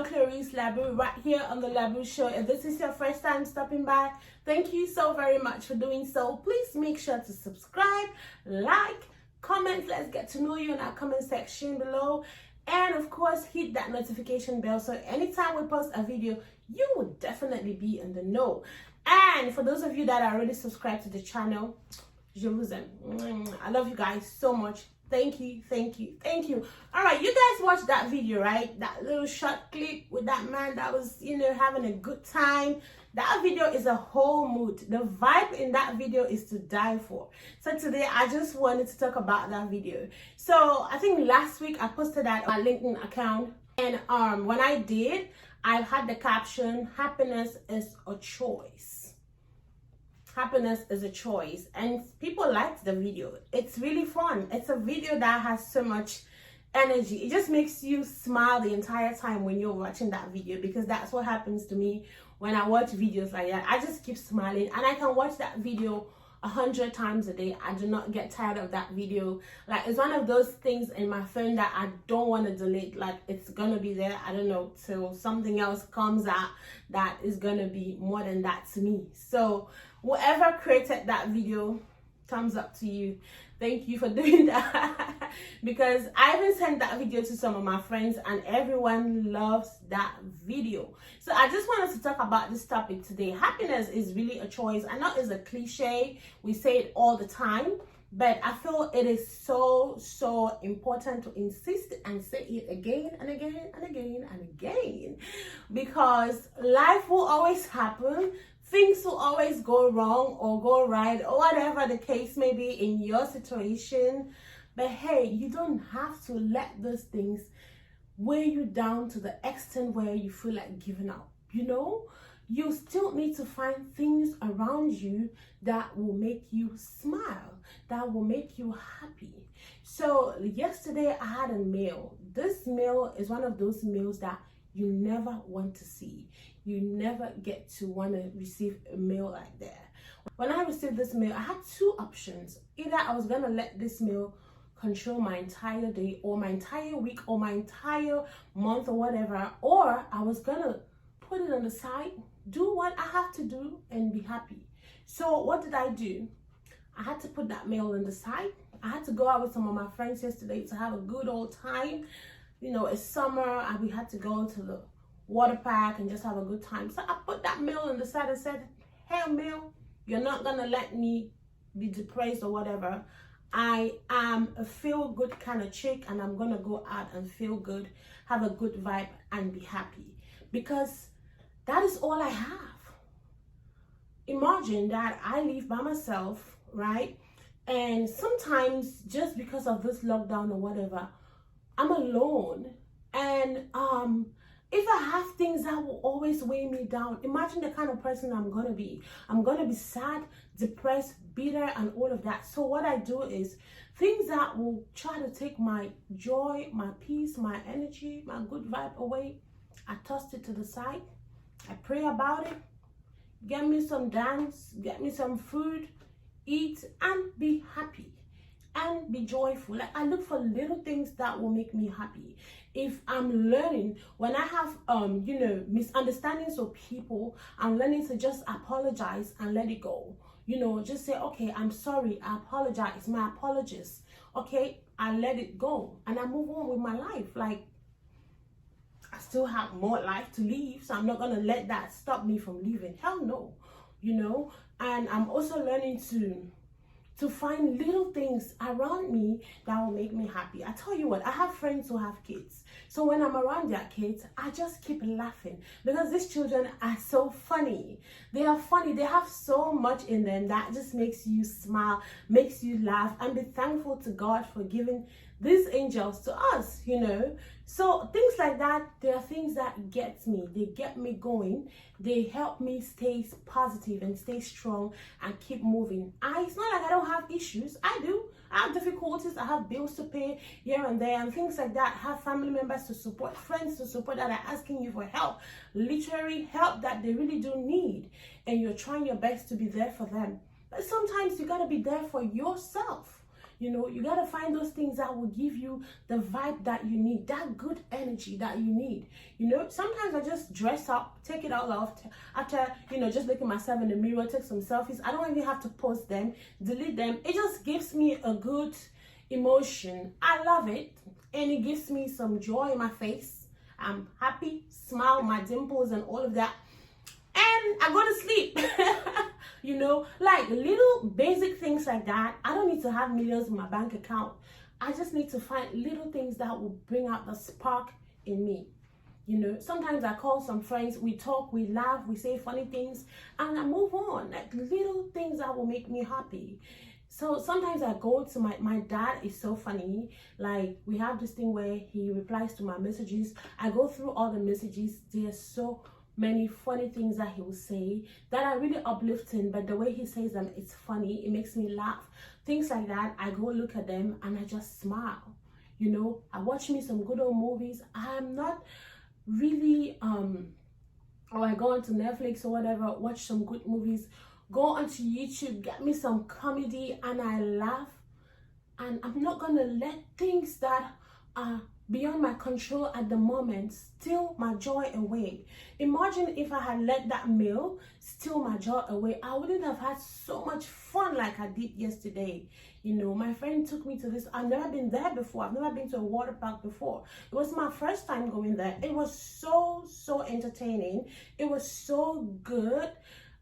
girl Clarice LABU right here on the LABU show. If this is your first time stopping by, thank you so very much for doing so. Please make sure to subscribe, like, comment. Let's get to know you in our comment section below, and of course hit that notification bell so anytime we post a video you will definitely be in the know. And for those of you that are already subscribed to the channel, je vous aime. I love you guys so much. Thank you, thank you, thank you. All right, you guys watched that video, right? That little short clip with that man that was, having a good time. That video is a whole mood. The vibe in that video is to die for. So today I just wanted to talk about that video. So I think last week I posted that on my LinkedIn account, and when I did, I had the caption, happiness is a choice. Happiness is a choice, and people liked the video. It's really fun. It's a video that has so much energy. It just makes you smile the entire time when you're watching that video, because that's what happens to me when I watch videos like that. I just keep smiling, and I can watch that video 100 times a day. I do not get tired of that video. Like, it's one of those things in my phone that I don't want to delete. Like, it's gonna be there, I don't know, till something else comes out that is gonna be more than that to me. So whoever created that video, thumbs up to you. Thank you for doing that. Because I even sent that video to some of my friends and everyone loves that video. So I just wanted to talk about this topic today. Happiness is really a choice. I know it's a cliche, we say it all the time, but I feel it is so important to insist and say it again and again and again and again, because life will always happen. Things will always go wrong or go right, or whatever the case may be in your situation. But hey, you don't have to let those things weigh you down to the extent where you feel like giving up. You still need to find things around you that will make you smile, that will make you happy. So yesterday I had a meal. This meal is one of those meals that you never want to see. You never get to want to receive a meal like that. When I received this meal, I had two options. Either I was going to let this meal control my entire day or my entire week or my entire month or whatever, or I was going to put it on the side, do what I have to do, and be happy. So what did I do? I had to put that meal on the side. I had to go out with some of my friends yesterday to have a good old time. It's summer and we had to go to the water park and just have a good time. So I put that meal on the side and said, hey meal, you're not gonna let me be depressed or whatever. I am a feel good kind of chick, and I'm gonna go out and feel good, have a good vibe, and be happy, because that is all I have. Imagine that I live by myself, right? And sometimes just because of this lockdown or whatever, I'm alone, and if I have things that will always weigh me down, imagine the kind of person I'm gonna be. I'm gonna be sad, depressed, bitter, and all of that. So what I do is things that will try to take my joy, my peace, my energy, my good vibe away, I toss it to the side. I pray about it, get me some dance, get me some food, eat, and be happy. And be joyful. Like, I look for little things that will make me happy. If I'm learning, when I have misunderstandings with people, I'm learning to just apologize and let it go. Just say, okay, I'm sorry, I apologize, my apologies. Okay, I let it go and I move on with my life. Like, I still have more life to live, so I'm not gonna let that stop me from living. Hell no. And I'm also learning to find little things around me that will make me happy. I tell you what, I have friends who have kids. So when I'm around their kids, I just keep laughing, because these children are so funny. They are funny. They have so much in them that just makes you smile, makes you laugh, and be thankful to God for giving these angels to us, So things like that, they are things that get me. They get me going. They help me stay positive and stay strong and keep moving. It's not like I don't have issues. I do. I have difficulties. I have bills to pay here and there and things like that. I have family members to support, friends to support that are asking you for help. Literally help that they really do need. And you're trying your best to be there for them. But sometimes you got to be there for yourself. You know, you got to find those things that will give you the vibe that you need, that good energy that you need. You know, sometimes I just dress up, take it all off after, you know, just look at myself in the mirror, take some selfies. I don't even have to post them, delete them. It just gives me a good emotion. I love it, and it gives me some joy in my face. I'm happy, smile, my dimples and all of that, and I go to sleep. You know, like little basic things like that. I don't need to have millions in my bank account. I just need to find little things that will bring out the spark in me. You know, sometimes I call some friends, we talk, we laugh, we say funny things, and I move on. Like little things that will make me happy. So sometimes I go to my dad is so funny. Like, we have this thing where he replies to my messages. I go through all the messages. There's so many funny things that he will say that are really uplifting, but the way he says them, it's funny. It makes me laugh. Things like that. I go look at them and I just smile. You know, I watch me some good old movies. I'm not really or I go onto Netflix or whatever, watch some good movies. Go onto YouTube, get me some comedy, and I laugh. And I'm not gonna let things that are beyond my control at the moment steal my joy away. Imagine if I had let that meal steal my joy away. I wouldn't have had so much fun like I did yesterday. You know, my friend took me to this. I've never been there before. I've never been to a water park before. It was my first time going there. It was so entertaining. It was so good.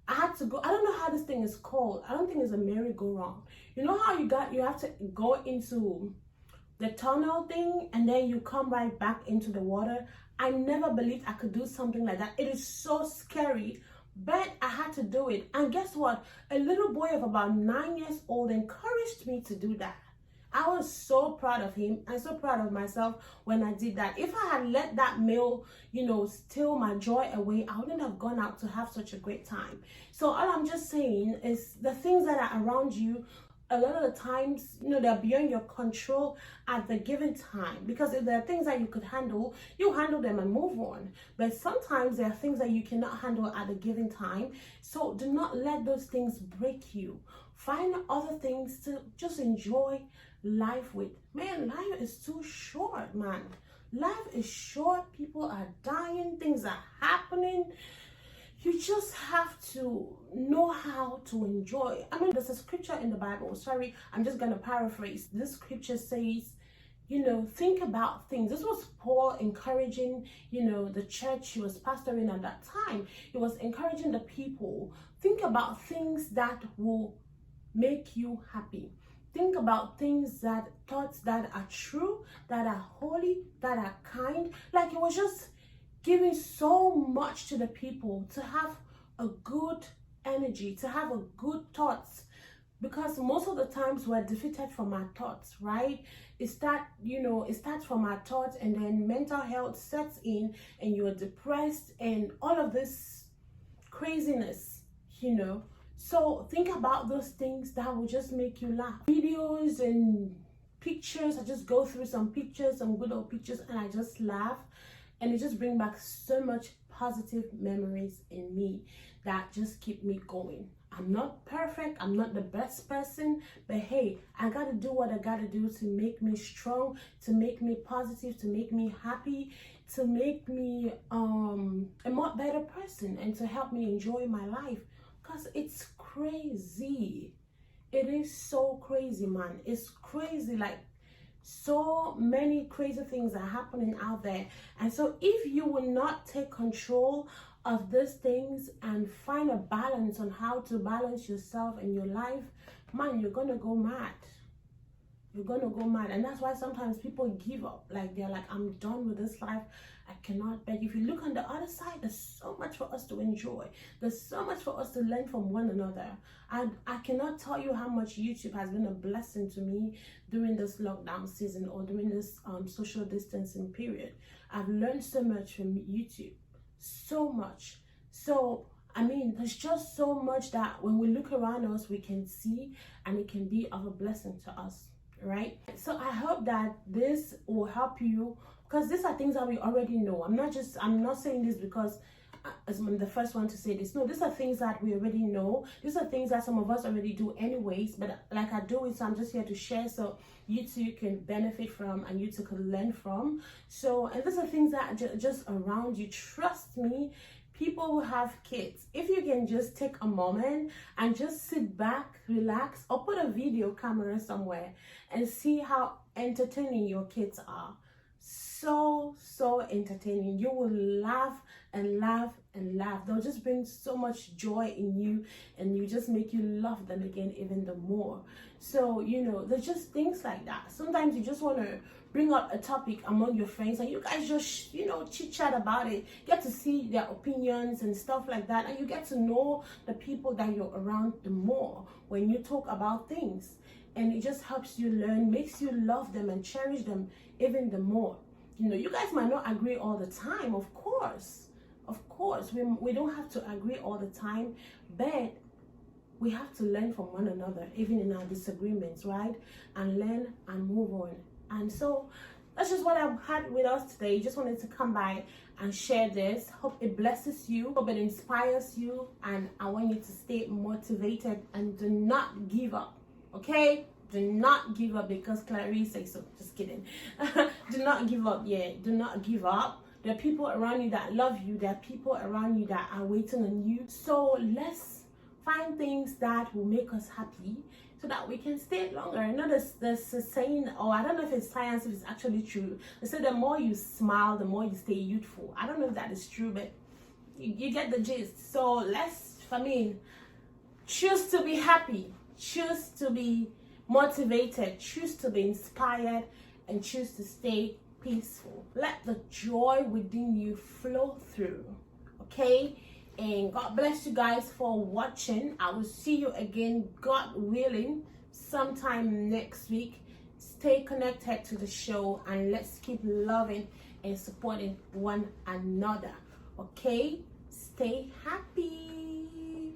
I had to go. I don't know how this thing is called. I don't think it's a merry-go-round. You know how you have to go into the tunnel thing and then you come right back into the water. I never believed I could do something like that. It is so scary, but I had to do it. And guess what? A little boy of about 9 years old encouraged me to do that. I was so proud of him and so proud of myself when I did that. If I had let that meal, you know, steal my joy away, I wouldn't have gone out to have such a great time. So all I'm just saying is the things that are around you, a lot of the times, you know, they're beyond your control at the given time. Because if there are things that you could handle, you handle them and move on. But sometimes there are things that you cannot handle at a given time. So do not let those things break you. Find other things to just enjoy life with. Man, life is too short, man. Life is short. People are dying. Things are happening. You just have to know how to enjoy. I mean, there's a scripture in the Bible. Sorry, I'm just going to paraphrase. This scripture says, you know, think about things. This was Paul encouraging, you know, the church he was pastoring at that time. He was encouraging the people. Think about things that will make you happy. Think about thoughts that are true, that are holy, that are kind. Like, it was just giving so much to the people to have a good energy, to have a good thoughts, because most of the times we're defeated from our thoughts, right? It starts from our thoughts, and then mental health sets in and you're depressed and all of this craziness, you know. So think about those things that will just make you laugh. Videos and pictures, I just go through some pictures, some good old pictures, and I just laugh. And it just brings back so much positive memories in me that just keep me going. I'm not perfect. I'm not the best person. But hey, I got to do what I got to do to make me strong, to make me positive, to make me happy, to make me a much better person, and to help me enjoy my life. Because it's crazy. It is so crazy, man. It's crazy. Like, so many crazy things are happening out there. And so if you will not take control of these things and find a balance on how to balance yourself and your life, man, you're gonna go mad. You're gonna go mad. And that's why sometimes people give up. Like, they're like, I'm done with this life. I cannot. But if you look on the other side, there's so much for us to enjoy. There's so much for us to learn from one another. And I cannot tell you how much YouTube has been a blessing to me during this lockdown season, or during this social distancing period. I've learned so much from YouTube. So much. So, I mean, there's just so much that when we look around us, we can see, and it can be of a blessing to us, right? So I hope that this will help you, because these are things that we already know. I'm not saying this because as I'm the first one to say this. No, these are things that we already know. These are things that some of us already do anyways, but like I do it, so I'm just here to share so you too can benefit from and you too can learn from. So, and these are things that are just around you. Trust me, people who have kids, if you can just take a moment and just sit back, relax, or put a video camera somewhere and see how entertaining your kids are. So entertaining. You will laugh and laugh and laugh. They'll just bring so much joy in you, and you just make you love them again even the more. So, you know, there's just things like that. Sometimes you just want to bring up a topic among your friends and you guys just, you know, chit chat about it, get to see their opinions and stuff like that, and you get to know the people that you're around the more when you talk about things. And it just helps you learn, makes you love them and cherish them even the more. You know, you guys might not agree all the time, of course. Of course, we don't have to agree all the time, but we have to learn from one another, even in our disagreements, right? And learn and move on. And so that's just what I've had with us today. Just wanted to come by and share this. Hope it blesses you, hope it inspires you, and I want you to stay motivated and do not give up, okay? Do not give up, because Clarice says so. Just kidding. Do not give up. Yeah, do not give up. There are people around you that love you. There are people around you that are waiting on you. So let's find things that will make us happy so that we can stay longer. I know there's a saying, or I don't know if it's science, if it's actually true. They say the more you smile, the more you stay youthful. I don't know if that is true, but you get the gist. So choose to be happy. Choose to be motivated, choose to be inspired, and choose to stay peaceful. Let the joy within you flow through, okay? And God bless you guys for watching. I will see you again, God willing, sometime next week. Stay connected to the show, and let's keep loving and supporting one another, okay? Stay happy.